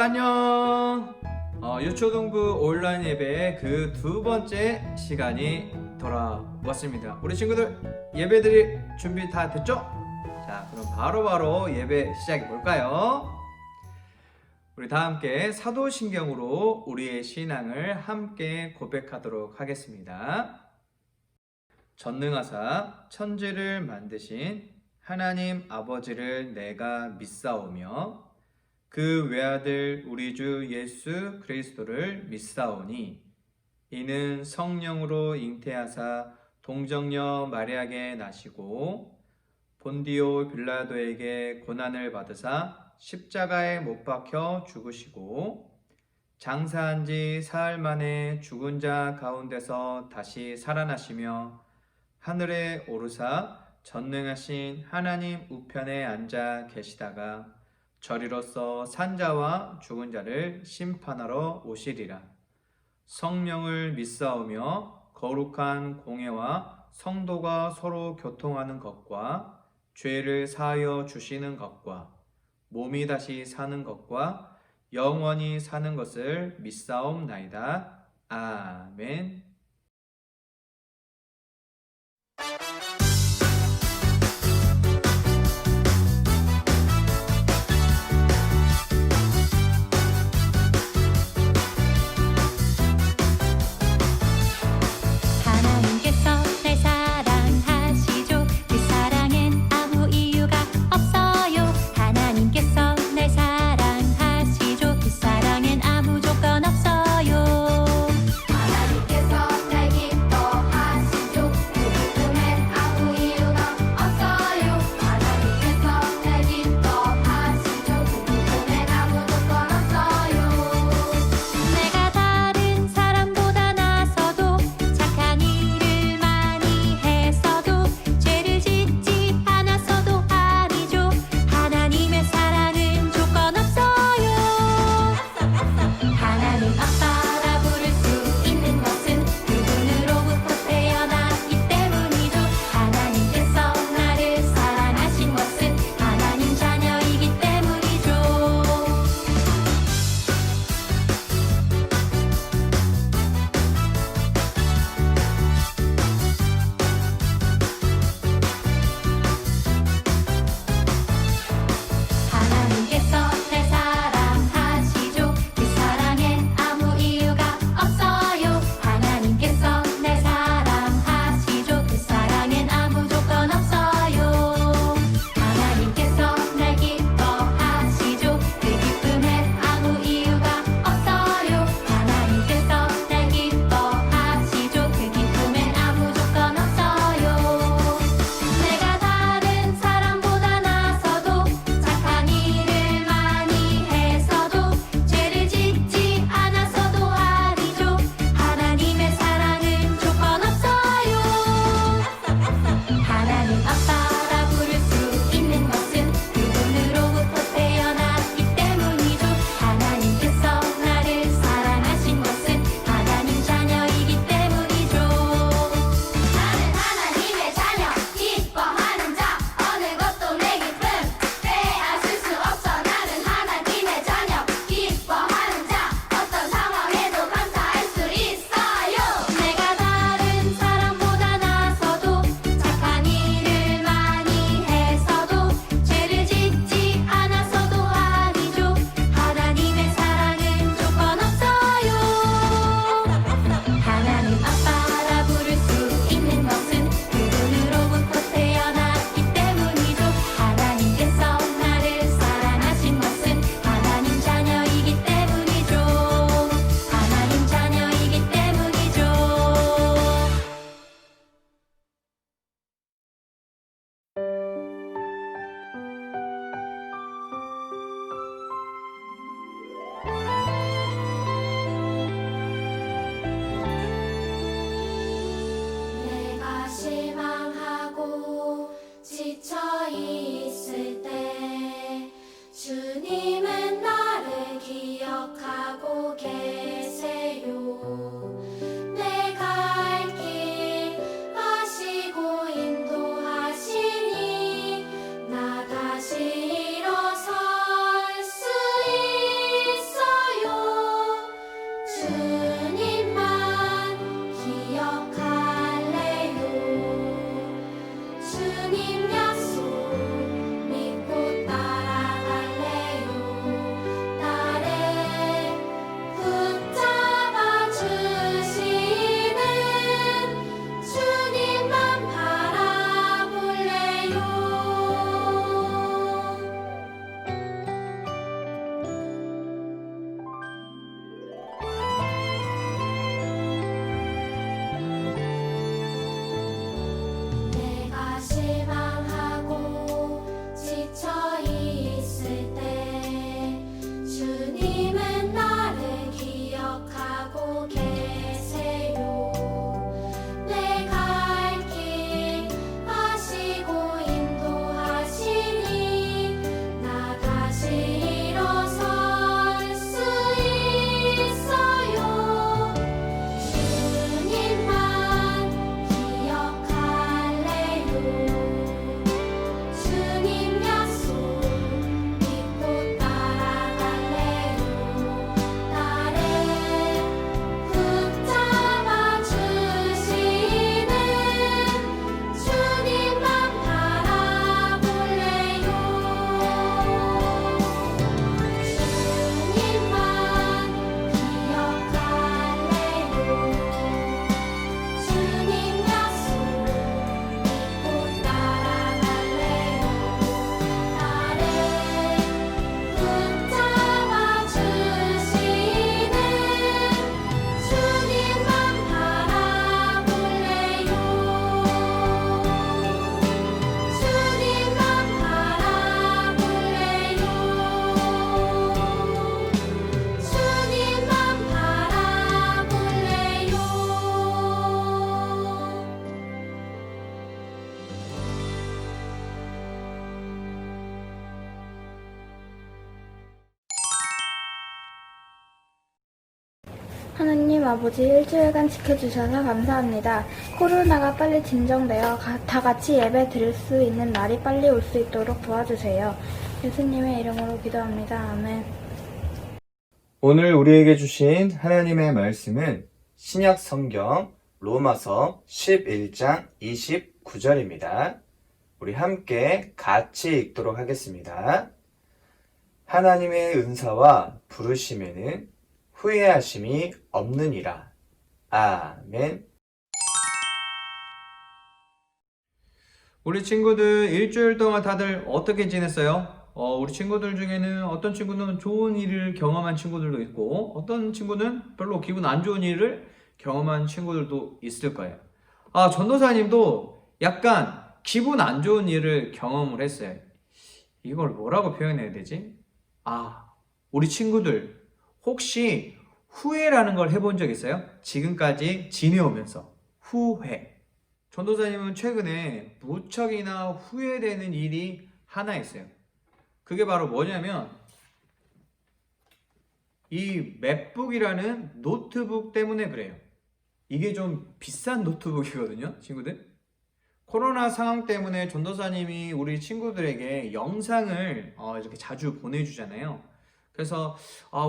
안녕. 유초동부 온라인 예배의 그 두 번째 시간이 돌아왔습니다. 우리 친구들 예배드릴 준비 다 됐죠? 자, 그럼 바로 예배 시작해 볼까요? 우리 다 함께 사도신경으로 우리의 신앙을 함께 고백하도록 하겠습니다. 전능하사 천지를 만드신 하나님 아버지를 내가 믿사오며 그 외아들 우리 주 예수 그리스도를 믿사오니 이는 성령으로 잉태하사 동정녀 마리아에게 나시고 본디오 빌라도에게 고난을 받으사 십자가에 못 박혀 죽으시고 장사한 지 사흘 만에 죽은 자 가운데서 다시 살아나시며 하늘에 오르사 전능하신 하나님 우편에 앉아 계시다가 저리로서 산자와 죽은 자를 심판하러 오시리라. 성령을 믿사오며 거룩한 공예와 성도가 서로 교통하는 것과 죄를 사하여 주시는 것과 몸이 다시 사는 것과 영원히 사는 것을 믿사옵나이다. 아멘. 하나님께서 날 사랑하시죠. 그 사랑엔 아무 이유가 없어요. 하나님께서 날 사랑하시죠. 그 사랑엔 아무 조건 없어요. 하나님께서 아버지 일주일간 지켜주셔서 감사합니다. 코로나가 빨리 진정되어 다 같이 예배 드릴 수 있는 날이 빨리 올 수 있도록 도와주세요. 예수님의 이름으로 기도합니다. 아멘. 오늘 우리에게 주신 하나님의 말씀은 신약 성경 로마서 11장 29절입니다. 우리 함께 같이 읽도록 하겠습니다. 하나님의 은사와 부르심에는 후회하심이 없느니라. 아멘. 우리 친구들 일주일 동안 다들 어떻게 지냈어요? 우리 친구들 중에는 어떤 친구는 좋은 일을 경험한 친구들도 있고 어떤 친구는 별로 기분 안 좋은 일을 경험한 친구들도 있을 거예요. 전도사님도 약간 기분 안 좋은 일을 경험을 했어요. 이걸 뭐라고 표현해야 되지? 우리 친구들 혹시 후회라는 걸 해본 적 있어요? 지금까지 지내오면서 후회. 전도사님은 최근에 무척이나 후회되는 일이 하나 있어요. 그게 바로 뭐냐면 이 맥북이라는 노트북 때문에 그래요. 이게 좀 비싼 노트북이거든요, 친구들. 코로나 상황 때문에 전도사님이 우리 친구들에게 영상을 이렇게 자주 보내주잖아요. 그래서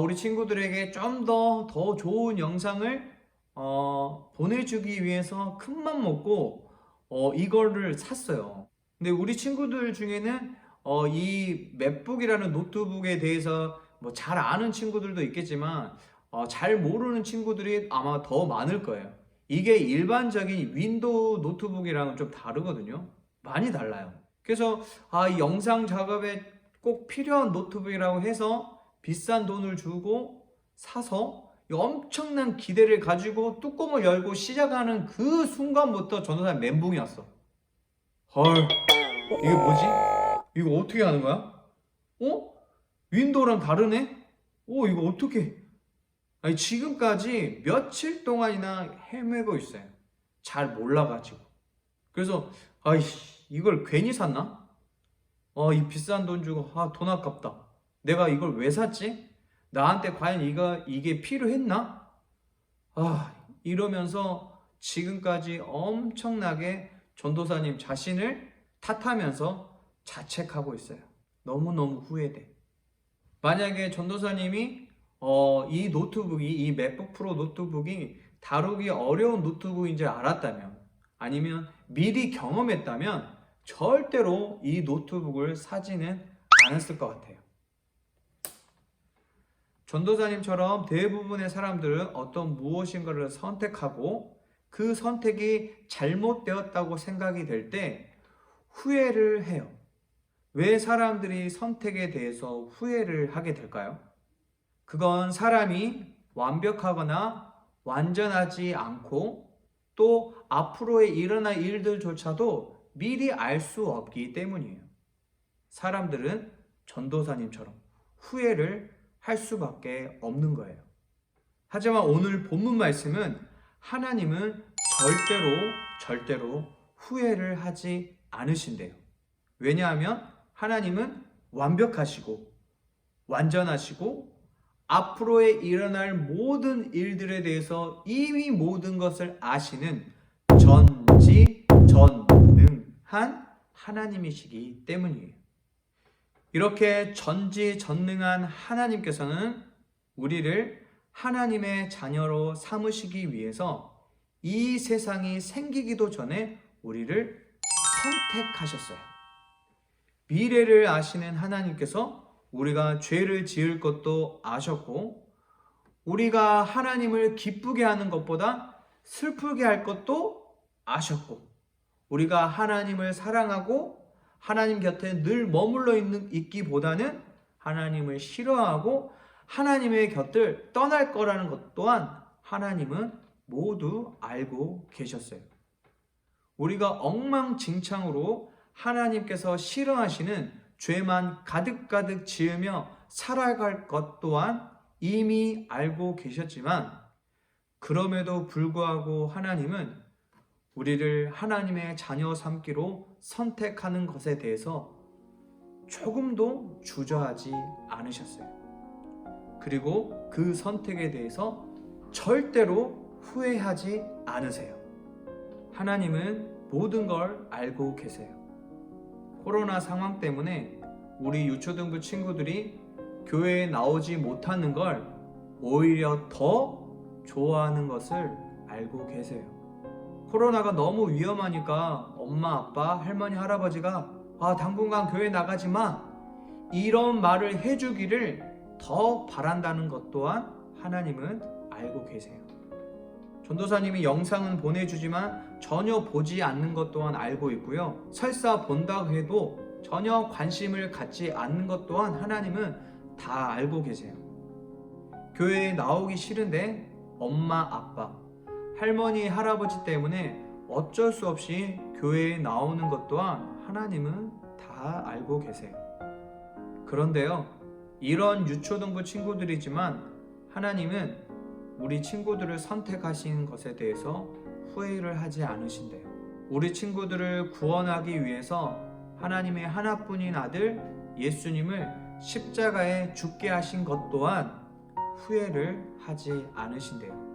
우리 친구들에게 좀 더 좋은 영상을 보내주기 위해서 큰맘 먹고 이거를 샀어요. 근데 우리 친구들 중에는 이 맥북이라는 노트북에 대해서 뭐 잘 아는 친구들도 있겠지만 잘 모르는 친구들이 아마 더 많을 거예요. 이게 일반적인 윈도우 노트북이랑은 좀 다르거든요. 많이 달라요. 그래서 이 영상 작업에 꼭 필요한 노트북이라고 해서 비싼 돈을 주고 사서 엄청난 기대를 가지고 뚜껑을 열고 시작하는 그 순간부터 전도사님 멘붕이 왔어. 헐, 이게 뭐지? 이거 어떻게 하는 거야? 윈도우랑 다르네? 이거 어떻게? 아니, 지금까지 며칠 동안이나 헤매고 있어요. 잘 몰라가지고. 그래서 이걸 괜히 샀나? 이 비싼 돈 주고 돈 아깝다. 내가 이걸 왜 샀지? 나한테 과연 이게 필요했나? 이러면서 지금까지 엄청나게 전도사님 자신을 탓하면서 자책하고 있어요. 너무너무 후회돼. 만약에 전도사님이 이 노트북이, 이 맥북 프로 노트북이 다루기 어려운 노트북인 줄 알았다면, 아니면 미리 경험했다면 절대로 이 노트북을 사지는 않았을 것 같아요. 전도사님처럼 대부분의 사람들은 어떤 무엇인가를 선택하고 그 선택이 잘못되었다고 생각이 될 때 후회를 해요. 왜 사람들이 선택에 대해서 후회를 하게 될까요? 그건 사람이 완벽하거나 완전하지 않고 또 앞으로에 일어날 일들조차도 미리 알 수 없기 때문이에요. 사람들은 전도사님처럼 후회를 할 수밖에 없는 거예요. 하지만 오늘 본문 말씀은 하나님은 절대로 후회를 하지 않으신대요. 왜냐하면 하나님은 완벽하시고 완전하시고 앞으로에 일어날 모든 일들에 대해서 이미 모든 것을 아시는 전지전능한 하나님이시기 때문이에요. 이렇게 전지전능한 하나님께서는 우리를 하나님의 자녀로 삼으시기 위해서 이 세상이 생기기도 전에 우리를 선택하셨어요. 미래를 아시는 하나님께서 우리가 죄를 지을 것도 아셨고, 우리가 하나님을 기쁘게 하는 것보다 슬프게 할 것도 아셨고, 우리가 하나님을 사랑하고 하나님 곁에 늘 머물러 있기보다는 하나님을 싫어하고 하나님의 곁을 떠날 거라는 것 또한 하나님은 모두 알고 계셨어요. 우리가 엉망진창으로 하나님께서 싫어하시는 죄만 가득가득 지으며 살아갈 것 또한 이미 알고 계셨지만, 그럼에도 불구하고 하나님은 우리를 하나님의 자녀 삼기로 선택하는 것에 대해서 조금도 주저하지 않으셨어요. 그리고 그 선택에 대해서 절대로 후회하지 않으세요. 하나님은 모든 걸 알고 계세요. 코로나 상황 때문에 우리 유초등부 친구들이 교회에 나오지 못하는 걸 오히려 더 좋아하는 것을 알고 계세요. 코로나가 너무 위험하니까 엄마, 아빠, 할머니, 할아버지가 당분간 교회 나가지 마, 이런 말을 해주기를 더 바란다는 것 또한 하나님은 알고 계세요. 전도사님이 영상은 보내주지만 전혀 보지 않는 것 또한 알고 있고요. 설사 본다고 해도 전혀 관심을 갖지 않는 것 또한 하나님은 다 알고 계세요. 교회에 나오기 싫은데 엄마, 아빠, 할머니, 할아버지 때문에 어쩔 수 없이 교회에 나오는 것 또한 하나님은 다 알고 계세요. 그런데요, 이런 유초등부 친구들이지만 하나님은 우리 친구들을 선택하신 것에 대해서 후회를 하지 않으신대요. 우리 친구들을 구원하기 위해서 하나님의 하나뿐인 아들 예수님을 십자가에 죽게 하신 것 또한 후회를 하지 않으신대요.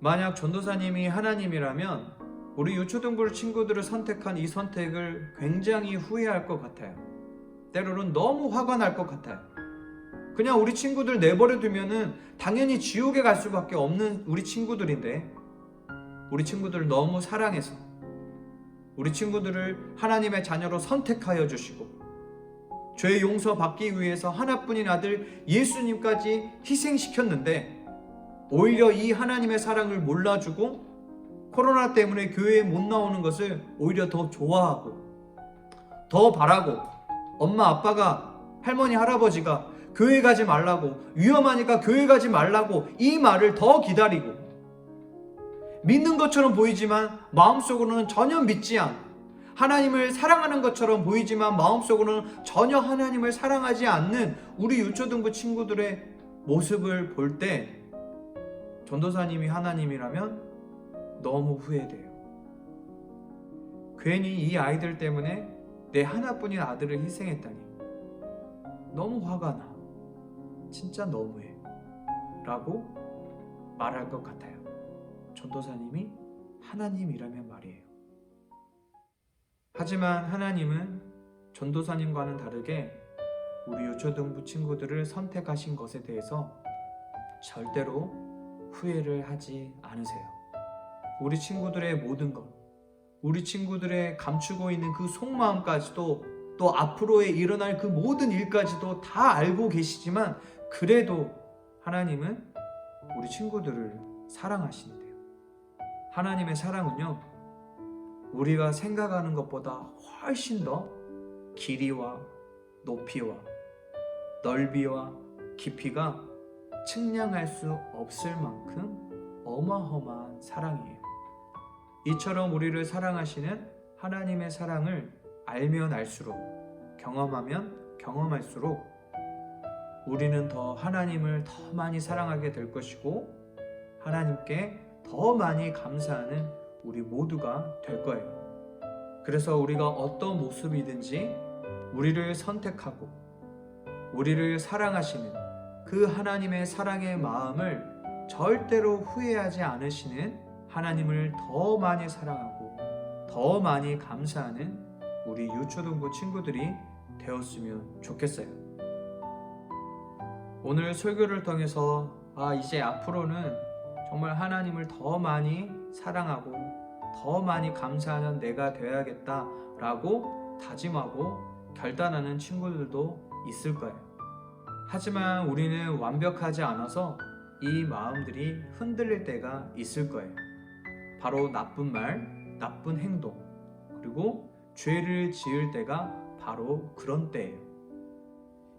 만약 전도사님이 하나님이라면 우리 유초등부 친구들을 선택한 이 선택을 굉장히 후회할 것 같아요. 때로는 너무 화가 날 것 같아요. 그냥 우리 친구들 내버려 두면은 당연히 지옥에 갈 수밖에 없는 우리 친구들인데, 우리 친구들을 너무 사랑해서 우리 친구들을 하나님의 자녀로 선택하여 주시고 죄 용서받기 위해서 하나뿐인 아들 예수님까지 희생시켰는데, 오히려 이 하나님의 사랑을 몰라주고 코로나 때문에 교회에 못 나오는 것을 오히려 더 좋아하고 더 바라고, 엄마 아빠가, 할머니 할아버지가 교회 가지 말라고, 위험하니까 교회 가지 말라고 이 말을 더 기다리고, 믿는 것처럼 보이지만 마음속으로는 전혀 믿지 않고, 하나님을 사랑하는 것처럼 보이지만 마음속으로는 전혀 하나님을 사랑하지 않는 우리 유초등부 친구들의 모습을 볼 때 전도사님이 하나님이라면 너무 후회돼요. 괜히 이 아이들 때문에 내 하나뿐인 아들을 희생했다니 너무 화가 나, 진짜 너무해 라고 말할 것 같아요. 전도사님이 하나님이라면 말이에요. 하지만 하나님은 전도사님과는 다르게 우리 유초등부 친구들을 선택하신 것에 대해서 절대로 후회를 하지 않으세요. 우리 친구들의 모든 것, 우리 친구들의 감추고 있는 그 속마음까지도, 또 앞으로에 일어날 그 모든 일까지도 다 알고 계시지만 그래도 하나님은 우리 친구들을 사랑하신대요. 하나님의 사랑은요, 우리가 생각하는 것보다 훨씬 더 길이와 높이와 넓이와 깊이가 측량할 수 없을 만큼 어마어마한 사랑이에요. 이처럼 우리를 사랑하시는 하나님의 사랑을 알면 알수록, 경험하면 경험할수록 우리는 더 하나님을 더 많이 사랑하게 될 것이고, 하나님께 더 많이 감사하는 우리 모두가 될 거예요. 그래서 우리가 어떤 모습이든지 우리를 선택하고 우리를 사랑하시는 그 하나님의 사랑의 마음을 절대로 후회하지 않으시는 하나님을 더 많이 사랑하고 더 많이 감사하는 우리 유초등부 친구들이 되었으면 좋겠어요. 오늘 설교를 통해서 이제 앞으로는 정말 하나님을 더 많이 사랑하고 더 많이 감사하는 내가 되어야겠다라고 다짐하고 결단하는 친구들도 있을 거예요. 하지만 우리는 완벽하지 않아서 이 마음들이 흔들릴 때가 있을 거예요. 바로 나쁜 말, 나쁜 행동, 그리고 죄를 지을 때가 바로 그런 때예요.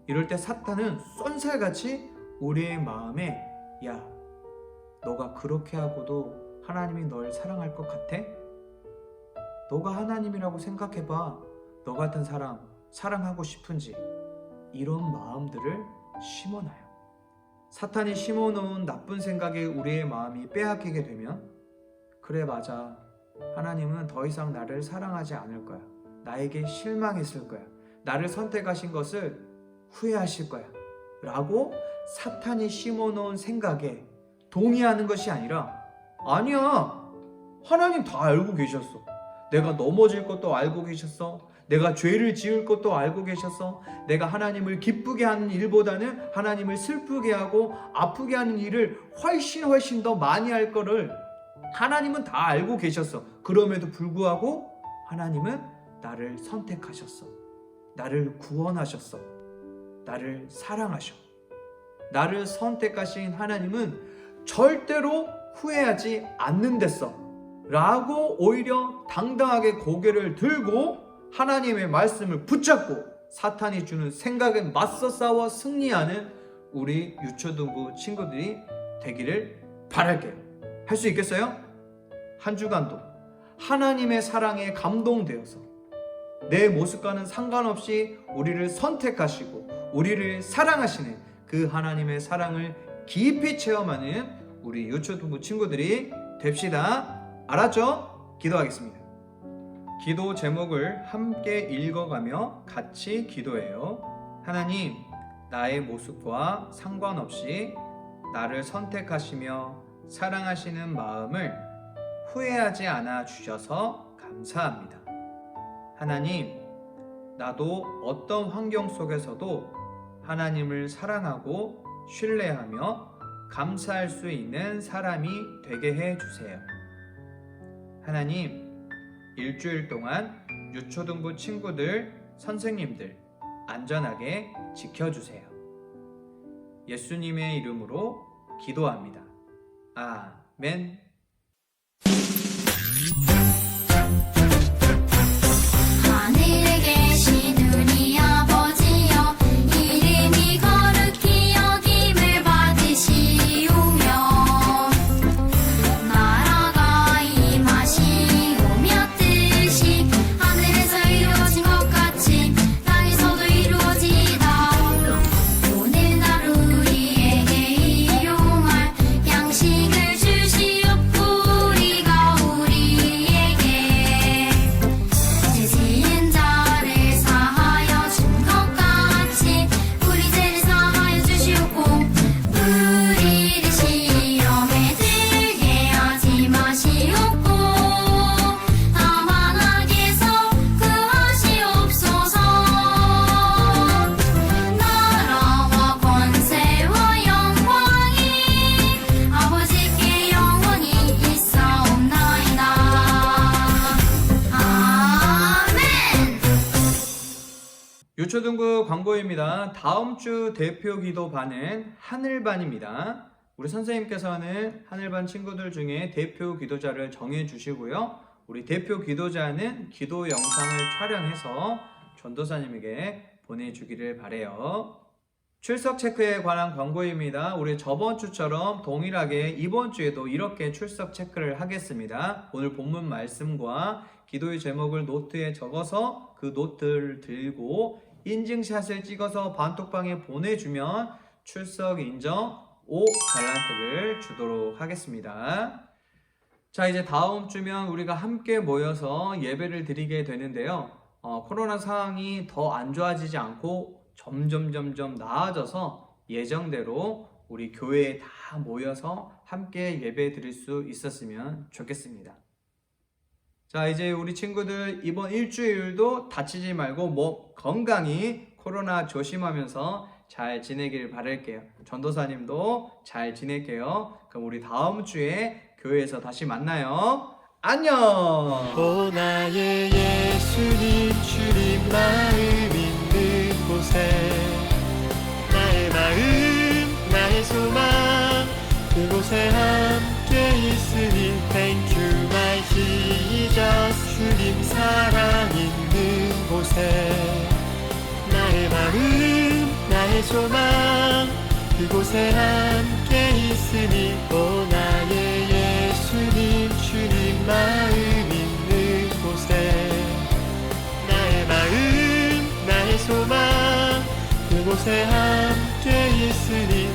이럴 때 사탄은 쏜살같이 우리의 마음에 야, 너가 그렇게 하고도 하나님이 널 사랑할 것 같아? 너가 하나님이라고 생각해봐. 너 같은 사람 사랑하고 싶은지, 이런 마음들을 심어놔요. 사탄이 심어놓은 나쁜 생각에 우리의 마음이 빼앗기게 되면, 그래 맞아, 하나님은 더 이상 나를 사랑하지 않을 거야, 나에게 실망했을 거야, 나를 선택하신 것을 후회하실 거야 라고 사탄이 심어놓은 생각에 동의하는 것이 아니라 아니야, 하나님 다 알고 계셨어. 내가 넘어질 것도 알고 계셨어. 내가 죄를 지을 것도 알고 계셨어. 내가 하나님을 기쁘게 하는 일보다는 하나님을 슬프게 하고 아프게 하는 일을 훨씬 더 많이 할 거를 하나님은 다 알고 계셨어. 그럼에도 불구하고 하나님은 나를 선택하셨어. 나를 구원하셨어. 나를 사랑하셔. 나를 선택하신 하나님은 절대로 후회하지 않는댔어 라고 오히려 당당하게 고개를 들고 하나님의 말씀을 붙잡고 사탄이 주는 생각에 맞서 싸워 승리하는 우리 유초등부 친구들이 되기를 바랄게요. 할 수 있겠어요? 한 주간도 하나님의 사랑에 감동되어서 내 모습과는 상관없이 우리를 선택하시고 우리를 사랑하시는 그 하나님의 사랑을 깊이 체험하는 우리 유초등부 친구들이 됩시다. 알았죠? 기도하겠습니다. 기도 제목을 함께 읽어가며 같이 기도해요. 하나님, 나의 모습과 상관없이 나를 선택하시며 사랑하시는 마음을 후회하지 않아 주셔서 감사합니다. 하나님, 나도 어떤 환경 속에서도 하나님을 사랑하고 신뢰하며 감사할 수 있는 사람이 되게 해 주세요. 하나님, 일주일 동안 유초등부 친구들, 선생님들 안전하게 지켜주세요. 예수님의 이름으로 기도합니다. 아멘. 하늘에 계신 우리 아버지여, 이름이 거룩히 여김을 받으시오며 나라가 임하시오며 뜻이 하늘에서 이루어진 것 같이 땅에서도 이루어지이다. 오늘날 우리에게 일용할 양식을 주시옵고 우리가 우리에게 죄 지은 자를 사하여 준 것 같이 우리 죄를 사하여 주시옵고 우리를 시험에 들게 하지 마시옵고 다만 악에서 구하시옵소서. 나라와 권세와 영광이 아버지께 영원히 있사옵나이다. 아멘. 유초등부 광고입니다. 다음 주 대표 기도반은 하늘반입니다. 우리 선생님께서는 하늘반 친구들 중에 대표 기도자를 정해 주시고요. 우리 대표 기도자는 기도 영상을 촬영해서 전도사님에게 보내주기를 바래요. 출석 체크에 관한 광고입니다. 우리 저번 주처럼 동일하게 이번 주에도 이렇게 출석 체크를 하겠습니다. 오늘 본문 말씀과 기도의 제목을 노트에 적어서 그 노트를 들고 인증샷을 찍어서 반톡방에 보내주면 출석 인정 5달란트를 주도록 하겠습니다. 자, 이제 다음 주면 우리가 함께 모여서 예배를 드리게 되는데요. 코로나 상황이 더 안 좋아지지 않고 점점 나아져서 예정대로 우리 교회에 다 모여서 함께 예배 드릴 수 있었으면 좋겠습니다. 자, 이제 우리 친구들 이번 일주일도 다치지 말고 몸 건강히 코로나 조심하면서 잘 지내길 바랄게요. 전도사님도 잘 지낼게요. 그럼 우리 다음 주에 교회에서 다시 만나요. 안녕. 오 나의 예수님, 주님 마음 있는 곳에 나의 마음, 나의 소망 그곳에 함께 있으니 Thank you my Jesus. 주님 사랑 있는 곳에 나의 마음, 나의 소망 그곳에 함께 있으니 오 나의 예수님, 주님 마음 있는 곳에 나의 마음, 나의 소망 그곳에 함께 있으니